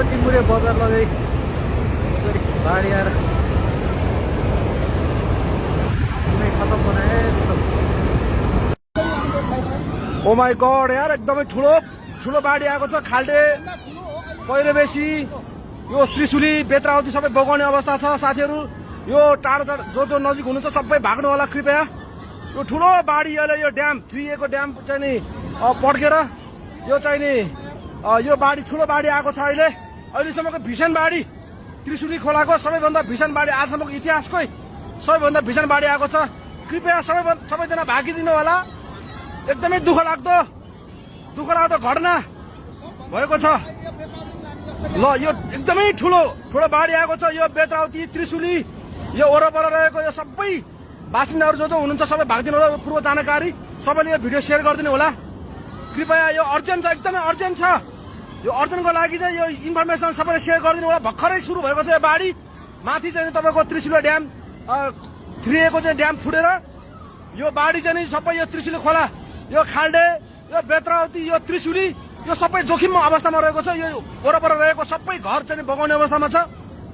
टिम्बुरे बजार लगे बाढी आएर खतम बनाए। ओ माई गड यार एकदमै ठुलो ठुलो बाढी आएको छ। खाल्टे पहिरो बेसी यो त्रिशुली बेत्रावती सबै बगाउने अवस्था छ। साथीहरू यो टाढो टाढो जो नजिक हुनुहुन्छ सबै भाग्नु होला कृपया। यो ठुलो बाढी यो ड्याम 3A को ड्याम चाहिँ नि पड्केर यो चाहिँ नि यो बाढी ठुलो बाढी आएको छ। अहिलेसम्मको भीषण बाढी त्रिशुली खोलाको सबैभन्दा भीषण बाढी आजसम्मको इतिहासकै सबैभन्दा भीषण बाढी आएको छ। कृपया सबैजना भागिदिनु होला। एकदमै दुःख लाग्दो घटना भएको छ। ल यो एकदमै ठुलो बाढी आएको छ। यो बेत्रावती त्रिशुली यो वरपर रहेको यो सबै बासिन्दाहरू जो हुनुहुन्छ सबै भागिदिनु होला। पूर्व जानकारी सबैले यो भिडियो सेयर गरिदिनु होला कृपया। यो अर्जेन्ट छ, एकदमै अर्जेन्ट छ। यो अर्जेन्टको लागि चाहिँ यो इन्फर्मेसन सबैले सेयर गरिदिनु होला। भर्खरै सुरु भएको छ यो बाढी। माथि चाहिँ तपाईँको त्रिशुली ड्याम 3A को चाहिँ ड्याम फुटेर यो बाढी चाहिँ सबै यो त्रिशुली खोला यो खाल्डे यो बेत्रावती यो त्रिशुली यो सबै जोखिममा अवस्थामा रहेको छ। यो वरपर रहेको सबै घर चाहिँ बगाउने अवस्थामा छ।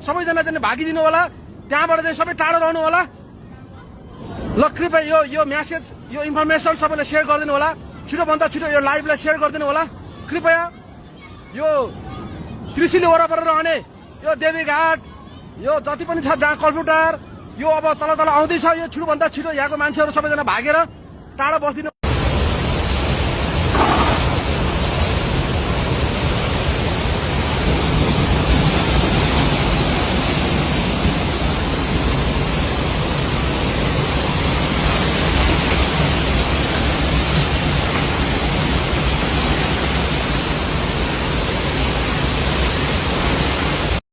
सबैजना चाहिँ भागिदिनु होला। त्यहाँबाट चाहिँ सबै टाढो रहनु होला। ल कृपया यो मेसेज यो इन्फर्मेसन सबैले सेयर गरिदिनु होला। छिटोभन्दा छिटो यो लाइभलाई सेयर गरिदिनु होला कृपया। यो त्रिशुली वरपर रहने यो देवीघाट यो जति पनि छ जहाँ कल्पुटार यो अब तल आउँदैछ। यो छिटोभन्दा छिटो यहाँको मान्छेहरू सबैजना भागेर टाढो बस्दिनु।